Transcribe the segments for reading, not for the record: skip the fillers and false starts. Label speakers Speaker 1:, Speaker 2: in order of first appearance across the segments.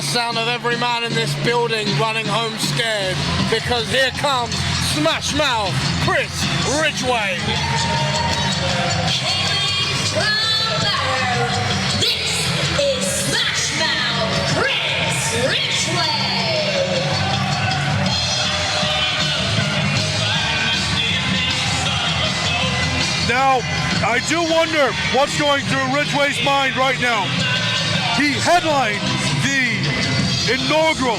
Speaker 1: sound of every man in this building running home scared, because here comes Smash Mouth Chris Ridgeway.
Speaker 2: This is Smash Mouth Chris Ridgeway.
Speaker 3: Now, I do wonder what's going through Ridgeway's mind right now. He headlined the inaugural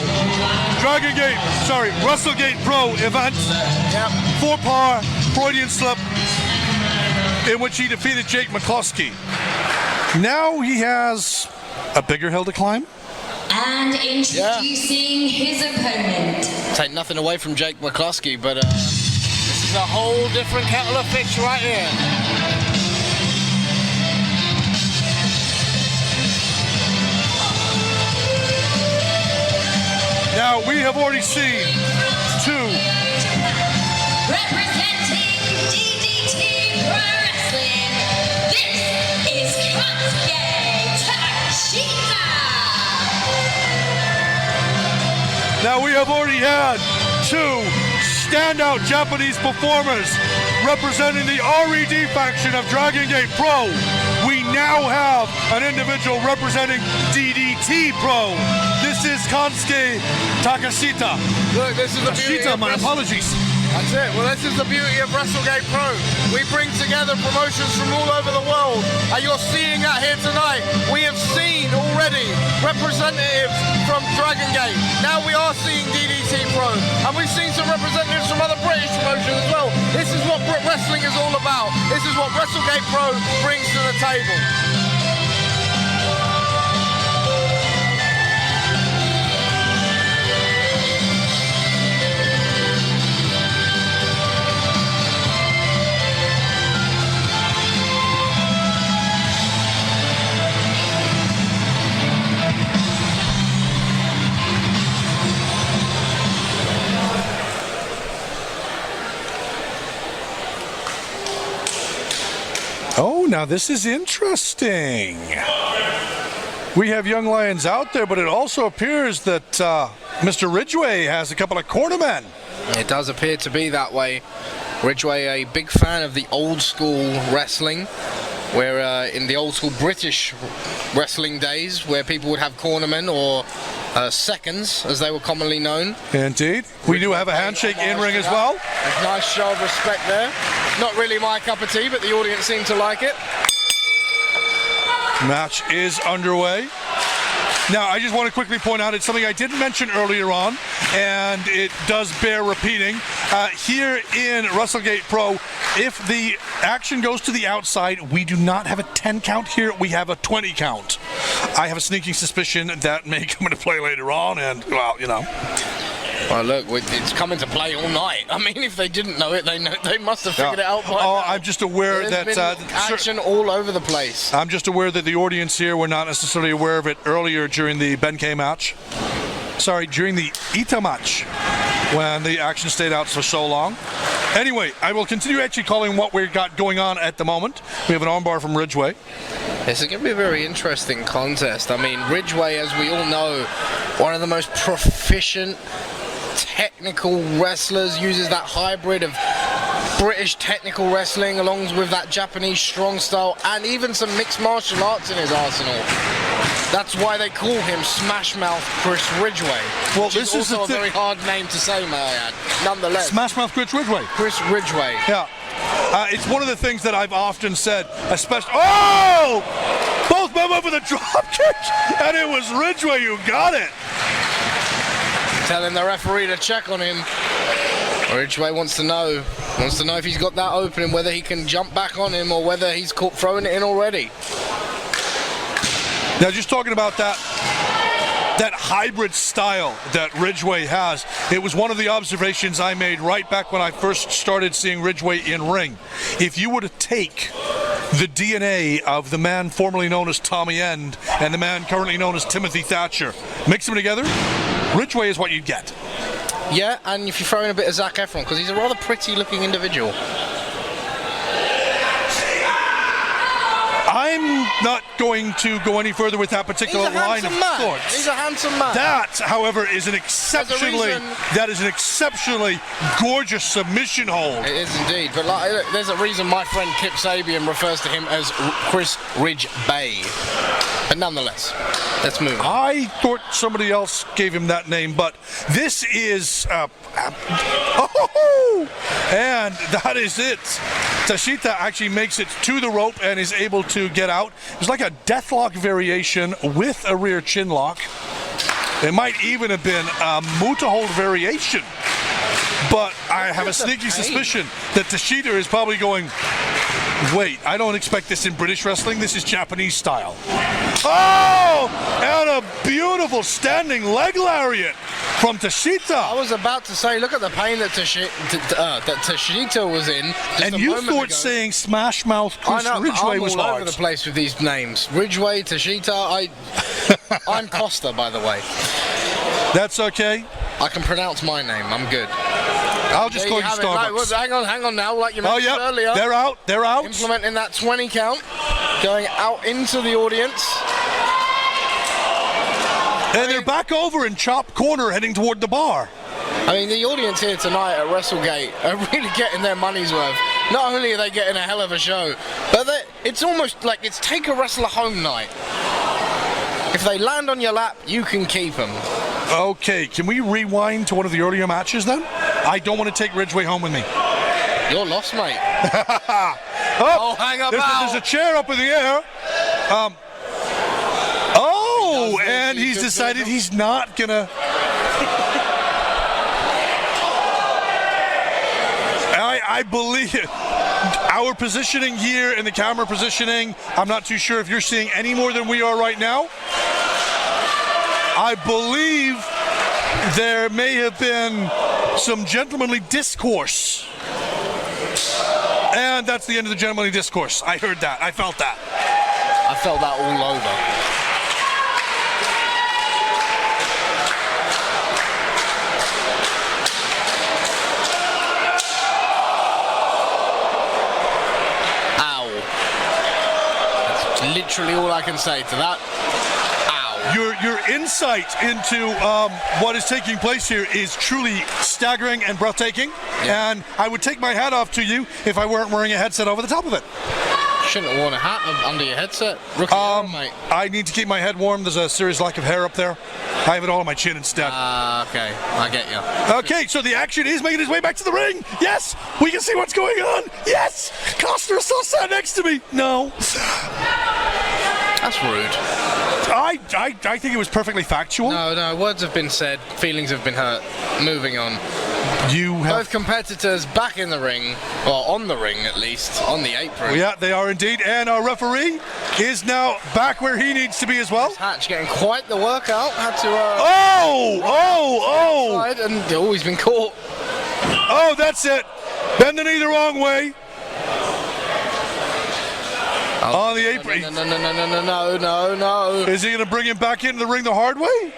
Speaker 3: WrestleGate Pro event.
Speaker 1: Yep.
Speaker 3: 4-par Freudian slip in which he defeated Jake McCluskey. Now he has a bigger hill to climb.
Speaker 2: And introducing his opponent.
Speaker 1: Take nothing away from Jake McCluskey, but this is a whole different kettle of fish right here.
Speaker 3: Now, we have already seen two.
Speaker 2: Representing DDT Pro Wrestling, this is Konosuke Takeshita.
Speaker 3: Now, we have already had two standout Japanese performers representing the RED faction of Dragon Gate Pro. We now have an individual representing DDT Pro. This is Konosuke Takeshita.
Speaker 1: Look, this is the beauty of
Speaker 3: my apologies.
Speaker 1: That's it. Well, this is the beauty of WrestleGate Pro. We bring together promotions from all over the world, and you're seeing that here tonight. We have seen already representatives from Dragon Gate. Now we are seeing DDT Pro, and we've seen some representatives from other British promotions as well. This is what wrestling is all about. This is what WrestleGate Pro brings to the table.
Speaker 3: Oh, now this is interesting. We have young lions out there, but it also appears that Mr. Ridgeway has a couple of cornermen.
Speaker 1: It does appear to be that way. Ridgeway, a big fan of the old school wrestling, where in the old school British wrestling days, where people would have cornermen or seconds, as they were commonly known.
Speaker 3: Indeed. We do have a handshake in ring as well.
Speaker 1: A nice show of respect there. Not really my cup of tea, but the audience seemed to like it.
Speaker 3: Match is underway. Now, I just want to quickly point out, it's something I didn't mention earlier on, and it does bear repeating. Here in WrestleGate Pro, if the action goes to the outside, we do not have a 10 count here, we have a 20 count. I have a sneaking suspicion that may come into play later on, and, well, you know.
Speaker 1: Well, look, it's coming to play all night. I mean, if they didn't know it, they must have figured it out by now.
Speaker 3: I'm just aware
Speaker 1: There's
Speaker 3: that
Speaker 1: been action all over the place.
Speaker 3: I'm just aware that the audience here were not necessarily aware of it earlier during the Benkei match. Sorry, during the Ita match, when the action stayed out for so long. Anyway, I will continue actually calling what we've got going on at the moment. We have an armbar from Ridgeway.
Speaker 1: This is going to be a very interesting contest. I mean, Ridgeway, as we all know, one of the most proficient technical wrestlers, uses that hybrid of British technical wrestling along with that Japanese strong style and even some mixed martial arts in his arsenal. That's why they call him Smash Mouth Chris Ridgeway. Well, this is also a very hard name to say, may I add. Nonetheless,
Speaker 3: Smash Mouth Chris Ridgeway.
Speaker 1: Chris Ridgeway.
Speaker 3: Yeah. It's one of the things that I've often said, especially. Oh! Both men went for the drop kick, and it was Ridgeway who got it.
Speaker 1: Telling the referee to check on him. Ridgeway wants to know if he's got that opening, whether he can jump back on him or whether he's caught throwing it in already.
Speaker 3: Now, just talking about that hybrid style that Ridgeway has, it was one of the observations I made right back when I first started seeing Ridgeway in ring. If you were to take the DNA of the man formerly known as Tommy End and the man currently known as Timothy Thatcher, mix them together, Ridgeway is what you'd get.
Speaker 1: Yeah, and if you throw in a bit of Zac Efron, because he's a rather pretty looking individual.
Speaker 3: I I'm not going to go any further with that particular line of thought.
Speaker 1: He's a handsome man.
Speaker 3: That, however, is an exceptionally gorgeous submission hold.
Speaker 1: It is indeed, but there's a reason my friend Kip Sabian refers to him as Chris Ridgeway. But nonetheless, let's move on.
Speaker 3: I thought somebody else gave him that name, but this is... and that is it. Takeshita actually makes it to the rope and is able to get out. It's like a deathlock variation with a rear chin lock. It might even have been a Muta hold variation. But I have a sneaky suspicion that Takeshita is probably going, wait, I don't expect this in British wrestling. This is Japanese style. Oh! And a beautiful standing leg lariat from Takeshita.
Speaker 1: I was about to say, look at the pain that Takeshita was in.
Speaker 3: And you thought saying Smash Mouth Chris Ridgeway was
Speaker 1: all
Speaker 3: hard.
Speaker 1: over the place with these names. Ridgeway, Takeshita. I'm Costa, by the way.
Speaker 3: That's okay.
Speaker 1: I can pronounce my name. I'm good.
Speaker 3: I'll just call you Starbucks.
Speaker 1: Hang on now, like you mentioned earlier.
Speaker 3: They're out.
Speaker 1: Implementing that 20 count, going out into the audience.
Speaker 3: And they're back over in Chop Corner heading toward the bar.
Speaker 1: I mean, the audience here tonight at WrestleGate are really getting their money's worth. Not only are they getting a hell of a show, but it's almost like it's take a wrestler home night. If they land on your lap, you can keep them.
Speaker 3: Okay, can we rewind to one of the earlier matches then? I don't want to take Ridgeway home with me.
Speaker 1: You're lost, mate. Hang up
Speaker 3: there's a chair up in the air. And he's decided he's not gonna. I believe our positioning here and the camera positioning, I'm not too sure if you're seeing any more than we are right now. I believe there may have been some gentlemanly discourse. And that's the end of the gentlemanly discourse. I heard that. I felt that.
Speaker 1: I felt that all over. Literally all I can say to that. Ow.
Speaker 3: Your insight into what is taking place here is truly staggering and breathtaking. Yeah. And I would take my hat off to you if I weren't wearing a headset over the top of it.
Speaker 1: Shouldn't have worn a hat under your headset. Rookie mate.
Speaker 3: I need to keep my head warm. There's a serious lack of hair up there. I have it all on my chin instead.
Speaker 1: Okay. I get you.
Speaker 3: Okay, so the action is making its way back to the ring. Yes! We can see what's going on. Yes! Costa still sat next to me. No.
Speaker 1: That's rude.
Speaker 3: I think it was perfectly factual.
Speaker 1: No, words have been said, feelings have been hurt. Moving on. Both competitors back in the ring, well, on the ring at least, on the apron.
Speaker 3: Well, yeah, they are indeed, and our referee is now back where he needs to be as well.
Speaker 1: Hatch getting quite the workout. Had to. And he's been caught.
Speaker 3: Oh, that's it. Bend the knee the wrong way. On the apron.
Speaker 1: No.
Speaker 3: Is he going to bring him back into the ring the hard way?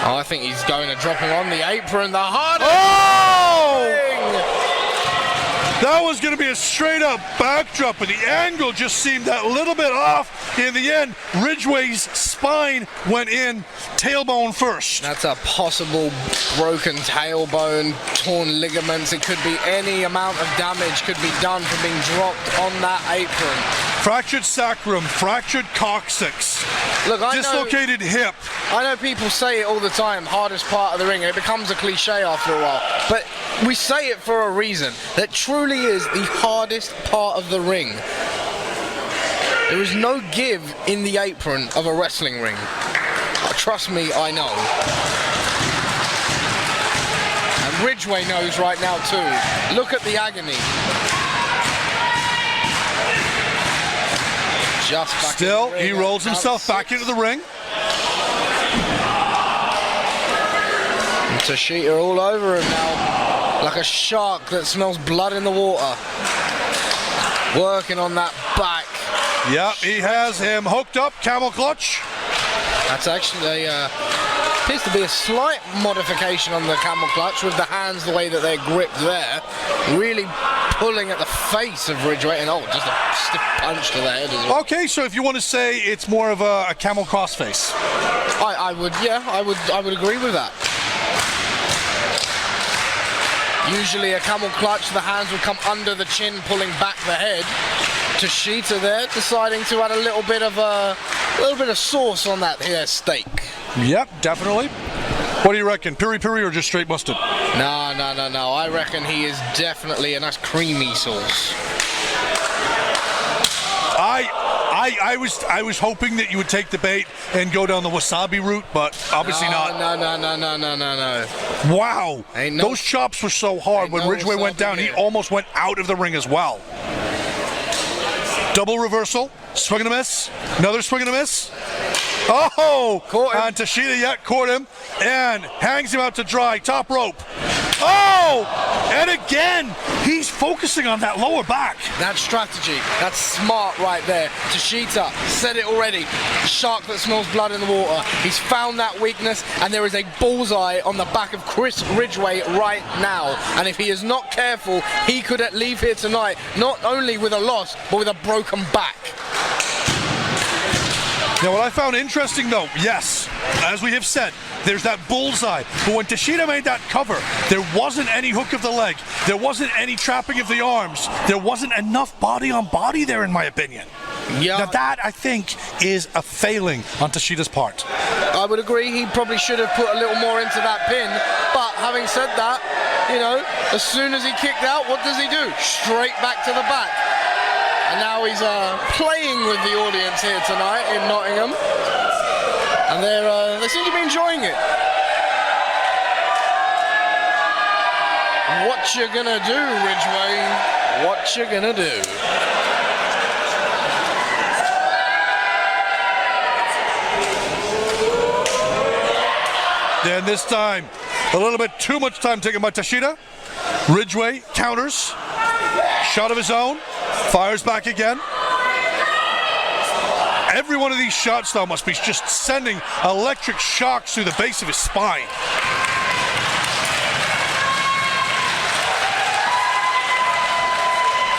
Speaker 1: Oh, I think he's going to drop him on the apron the hard way.
Speaker 3: That was going to be a straight up backdrop, but the angle just seemed that little bit off. In the end, Ridgeway's spine went in, tailbone first.
Speaker 1: That's a possible broken tailbone, torn ligaments. It could be any amount of damage could be done from being dropped on that apron.
Speaker 3: Fractured sacrum, fractured coccyx, dislocated hip.
Speaker 1: I know people say it all the time, hardest part of the ring, and it becomes a cliche after a while. But we say it for a reason. That truly is the hardest part of the ring. There is no give in the apron of a wrestling ring. Trust me, I know. And Ridgeway knows right now too. Look at the agony. Just back
Speaker 3: Still,
Speaker 1: in the ring.
Speaker 3: he rolls himself back into the ring.
Speaker 1: And Takeshita all over him now, like a shark that smells blood in the water. Working on that back.
Speaker 3: Yep, he has him hooked up, camel clutch.
Speaker 1: That's actually appears to be a slight modification on the camel clutch with the hands the way that they're gripped there. Really pulling at the face of Ridgeway, and just a stiff punch to the head as well.
Speaker 3: Okay, so if you want to say it's more of a camel cross face.
Speaker 1: I would agree with that. Usually a camel clutch, the hands would come under the chin, pulling back the head. Takeshita there deciding to add a little bit of sauce on that here steak.
Speaker 3: Yep, definitely. What do you reckon? Piri piri or just straight mustard?
Speaker 1: No. I reckon he is definitely a nice creamy sauce.
Speaker 3: I was hoping that you would take the bait and go down the wasabi route, but obviously not.
Speaker 1: No.
Speaker 3: Wow. Those chops were so hard when Ridgeway went down, he almost went out of the ring as well. Double reversal, swing and a miss, another swing and a miss. Oh,
Speaker 1: caught him.
Speaker 3: And Takeshita, caught him and hangs him out to dry, top rope. Oh, and again, he's focusing on that lower back.
Speaker 1: That's strategy. That's smart right there. Takeshita said it already. Shark that smells blood in the water. He's found that weakness, and there is a bullseye on the back of Chris Ridgeway right now. And if he is not careful, he could leave here tonight not only with a loss, but with a broken back.
Speaker 3: Now, what I found interesting, though, yes, as we have said, there's that bullseye. But when Takeshita made that cover, there wasn't any hook of the leg. There wasn't any trapping of the arms. There wasn't enough body on body there, in my opinion.
Speaker 1: Yeah.
Speaker 3: Now, that, I think, is a failing on Takeshita's part.
Speaker 1: I would agree. He probably should have put a little more into that pin. But having said that, as soon as he kicked out, what does he do? Straight back to the back. And now he's playing with the audience here tonight in Nottingham. And they seem to be enjoying it. What you gonna do, Ridgeway? What you gonna do?
Speaker 3: Then this time, a little bit too much time taken by Takeshita. Ridgeway counters. Shot of his own. Fires back again. Every one of these shots, though, must be just sending electric shocks through the base of his spine.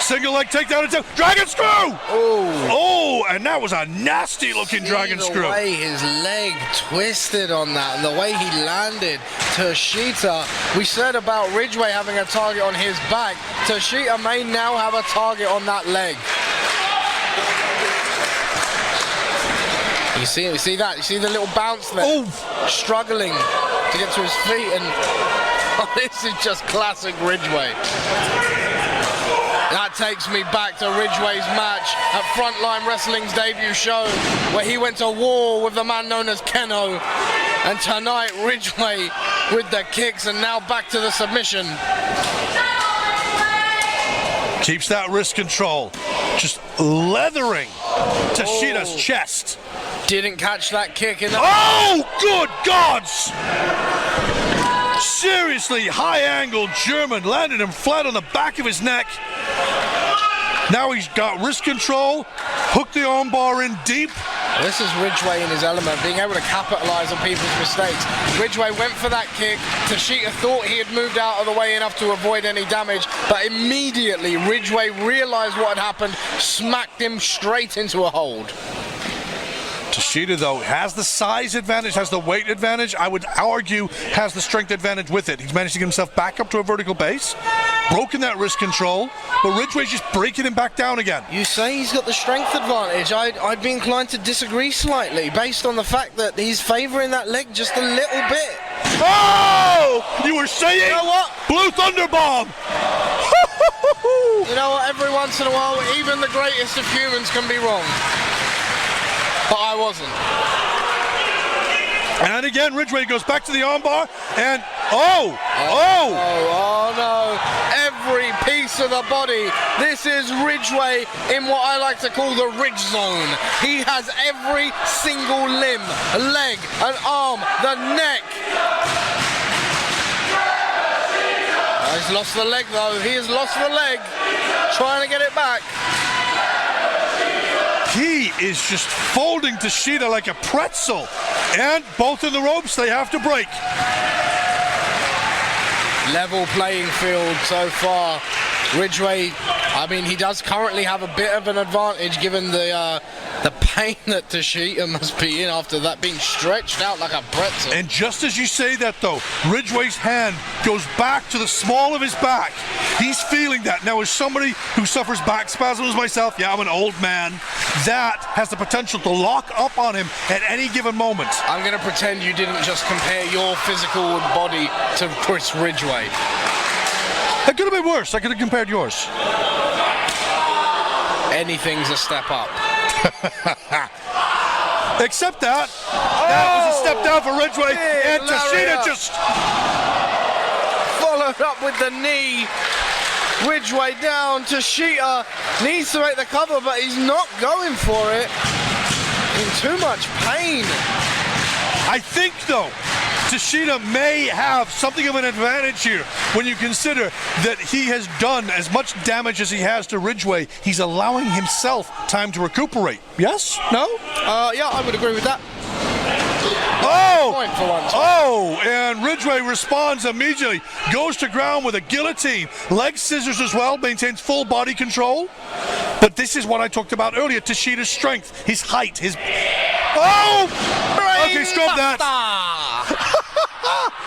Speaker 3: Single leg takedown into Dragon Screw! Oh, and that was a nasty looking Dragon Screw.
Speaker 1: The way his leg twisted on that and the way he landed Takeshita, we said about Ridgeway having a target on his back. Takeshita may now have a target on that leg. You see that? You see the little bounce there?
Speaker 3: Oh.
Speaker 1: Struggling to get to his feet, and this is just classic Ridgeway. That takes me back to Ridgeway's match at Frontline Wrestling's debut show, where he went to war with the man known as Keno. And tonight, Ridgeway with the kicks, and now back to the submission.
Speaker 3: Keeps that wrist control, just leathering Takeshita's chest.
Speaker 1: Didn't catch that kick in the...
Speaker 3: Oh, good gods! Seriously, high-angle German landed him flat on the back of his neck. Now he's got wrist control, hooked the armbar in deep.
Speaker 1: This is Ridgeway in his element, being able to capitalize on people's mistakes. Ridgeway went for that kick. Takeshita thought he had moved out of the way enough to avoid any damage, but immediately Ridgeway realized what had happened, smacked him straight into a hold.
Speaker 3: Takeshita, though, has the size advantage, has the weight advantage. I would argue has the strength advantage with it. He's managed to get himself back up to a vertical base, broken that wrist control, but Ridgeway's just breaking him back down again.
Speaker 1: You say he's got the strength advantage. I'd be inclined to disagree slightly, based on the fact that he's favoring that leg just a little bit.
Speaker 3: Oh! You were saying?
Speaker 1: You know what?
Speaker 3: Blue Thunder Bomb!
Speaker 1: You know what? Every once in a while, even the greatest of humans can be wrong. But I wasn't.
Speaker 3: And again, Ridgeway goes back to the armbar, and
Speaker 1: oh no, every piece of the body. This is Ridgeway in what I like to call the Ridge Zone. He has every single limb, leg, an arm, the neck. He's lost the leg though, he has lost the leg. Trying to get it back.
Speaker 3: He is just folding Takeshita like a pretzel. And both in the ropes, they have to break.
Speaker 1: Level playing field so far. Ridgeway, I mean, he does currently have a bit of an advantage given the pain that Takeshita must be in after that being stretched out like a pretzel.
Speaker 3: And just as you say that, though, Ridgeway's hand goes back to the small of his back. He's feeling that. Now, as somebody who suffers back spasms myself, yeah, I'm an old man, that has the potential to lock up on him at any given moment.
Speaker 1: I'm going to pretend you didn't just compare your physical body to Chris Ridgeway.
Speaker 3: It could have been worse. I could have compared yours.
Speaker 1: Anything's a step up.
Speaker 3: Except that was a step down for Ridgeway, and Takeshita just
Speaker 1: followed up with the knee. Ridgeway down. Takeshita needs to make the cover, but he's not going for it. In too much pain.
Speaker 3: I think, though, Takeshita may have something of an advantage here when you consider that he has done as much damage as he has to Ridgeway. He's allowing himself time to recuperate. Yes? No?
Speaker 1: Yeah, I would agree with that. Point for once.
Speaker 3: And Ridgeway responds immediately. Goes to ground with a guillotine. Leg scissors as well, maintains full body control. But this is what I talked about earlier. Takeshita's strength, his height, his... Okay, stop that.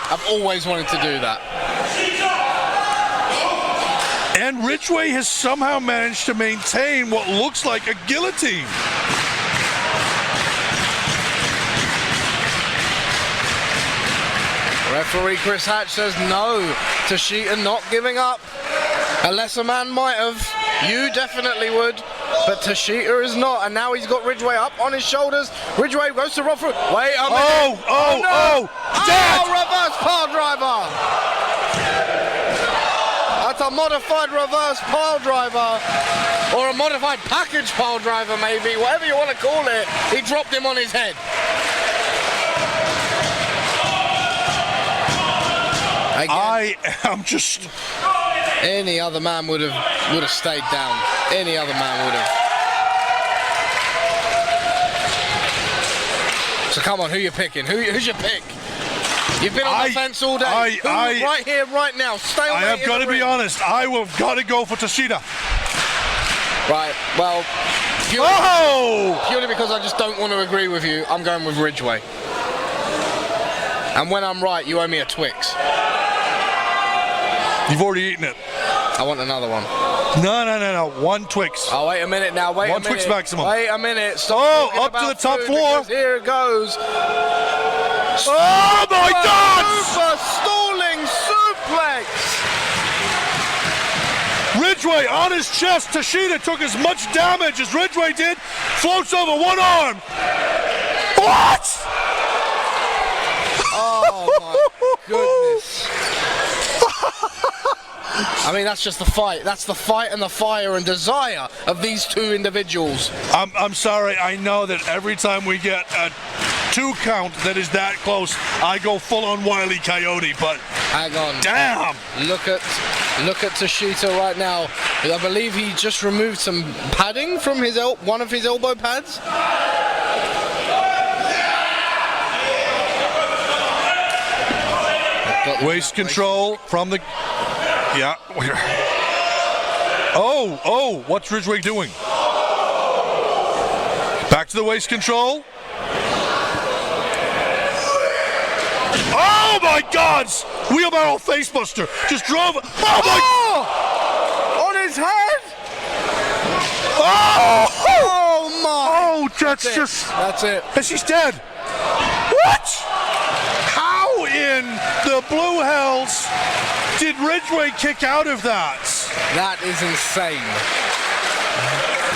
Speaker 1: I've always wanted to do that.
Speaker 3: And Ridgeway has somehow managed to maintain what looks like a guillotine.
Speaker 1: Referee Chris Hatch says no. Takeshita not giving up. A lesser man might have. You definitely would. But Takeshita is not. And now he's got Ridgeway up on his shoulders. Ridgeway goes to Rothroyd. Wait a minute.
Speaker 3: Dad!
Speaker 1: Reverse pile driver. That's a modified reverse pile driver. Or a modified package pile driver, maybe. Whatever you want to call it. He dropped him on his head. Again,
Speaker 3: I am just...
Speaker 1: Any other man would have stayed down. Any other man would have. So come on, who you picking? Who's your pick? You've been on the fence all day. Right here, right now. Stay on.
Speaker 3: I have got to be honest. I will got to go for Takeshita.
Speaker 1: Right. Well. Purely because I just don't want to agree with you. I'm going with Ridgeway. And when I'm right, you owe me a Twix.
Speaker 3: You've already eaten it.
Speaker 1: I want another one.
Speaker 3: No. One Twix.
Speaker 1: Oh, wait a minute now. Wait a minute.
Speaker 3: One Twix maximum.
Speaker 1: Wait a minute. Stop
Speaker 3: up to the top floor.
Speaker 1: Here it goes.
Speaker 3: Oh, my God!
Speaker 1: Super stalling suplex.
Speaker 3: Ridgeway on his chest. Takeshita took as much damage as Ridgeway did. Floats over one arm. What?
Speaker 1: Oh, my goodness. I mean, that's just the fight. That's the fight and the fire and desire of these two individuals.
Speaker 3: I'm sorry. I know that every time we get a 2 count that is that close, I go full on Wile E. Coyote, but
Speaker 1: hang on.
Speaker 3: Damn!
Speaker 1: Look at Takeshita right now. I believe he just removed some padding from his one of his elbow pads.
Speaker 3: Waist control from the... Yeah. Oh, what's Ridgeway doing? Back to the waist control. Oh my God! Wheelbarrow facebuster. Just drove...
Speaker 1: On his head?
Speaker 3: Oh
Speaker 1: my!
Speaker 3: Oh, that's it. And she's dead. What? How in the blue hells did Ridgeway kick out of that?
Speaker 1: That is insane.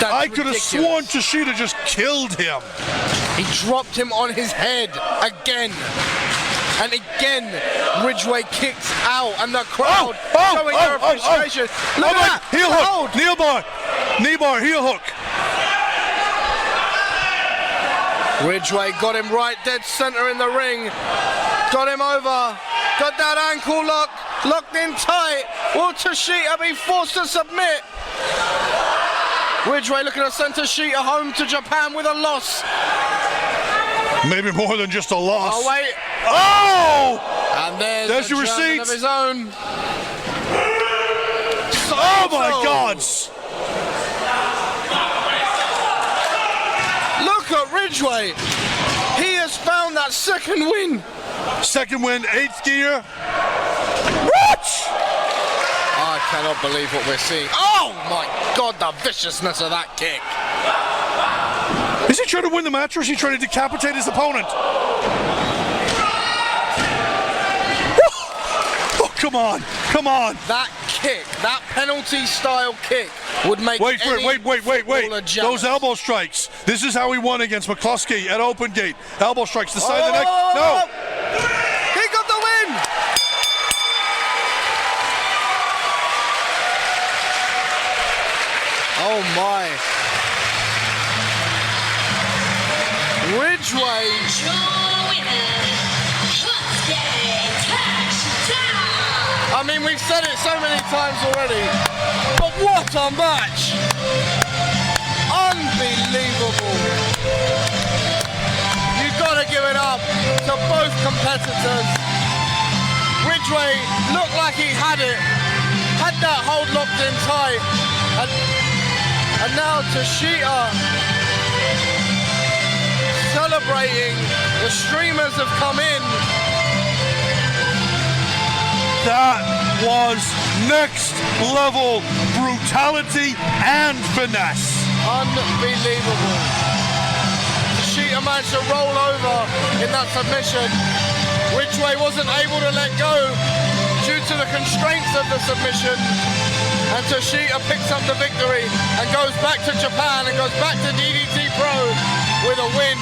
Speaker 3: I could have sworn Takeshita just killed him.
Speaker 1: He dropped him on his head again. And again, Ridgeway kicks out, and the crowd showing their appreciation. Look at that!
Speaker 3: Heel hook! Knee bar, heel hook.
Speaker 1: Ridgeway got him right dead center in the ring. Got him over. Got that ankle lock. Locked in tight. Will Takeshita be forced to submit? Ridgeway looking to send Takeshita home to Japan with a loss.
Speaker 3: Maybe more than just a loss.
Speaker 1: Oh, wait.
Speaker 3: Oh!
Speaker 1: And there's
Speaker 3: your
Speaker 1: German
Speaker 3: receipts.
Speaker 1: Of his own.
Speaker 3: Oh my God!
Speaker 1: Look at Ridgeway. He has found that second win.
Speaker 3: Second win, 8th gear. What?
Speaker 1: I cannot believe what we're seeing. Oh my God, the viciousness of that kick.
Speaker 3: Is he trying to win the match or is he trying to decapitate his opponent? Oh, come on.
Speaker 1: That kick, that penalty style kick would make
Speaker 3: Wait.
Speaker 1: footballer jealous.
Speaker 3: Those elbow strikes. This is how he won against McCluskey at Open Gate. Elbow strikes, the side of the neck. No.
Speaker 1: He got the win. Oh my. Ridgeway.
Speaker 2: Your winner, Konosuke Takeshita.
Speaker 1: I mean, we've said it so many times already, but what a match! Unbelievable. You've got to give it up to both competitors. Ridgeway looked like he had it, had that hold locked in tight, and now Takeshita celebrating. The streamers have come in.
Speaker 3: That was next level brutality and finesse.
Speaker 1: Unbelievable. Takeshita managed to roll over in that submission. Ridgeway wasn't able to let go due to the constraints of the submission. And Takeshita picks up the victory and goes back to Japan and goes back to DDT Pro with a win.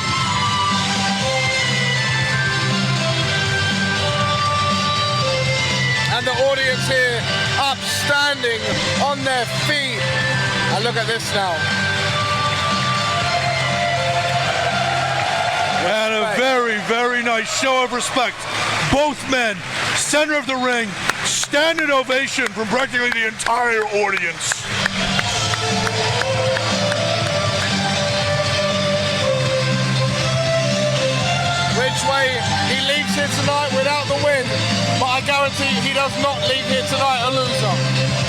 Speaker 1: And the audience here upstanding on their feet. And look at this now.
Speaker 3: And a very, very nice show of respect. Both men, center of the ring, standing ovation from practically the entire audience.
Speaker 1: Ridgeway, he leaves here tonight without the win, but I guarantee he does not leave here tonight a loser.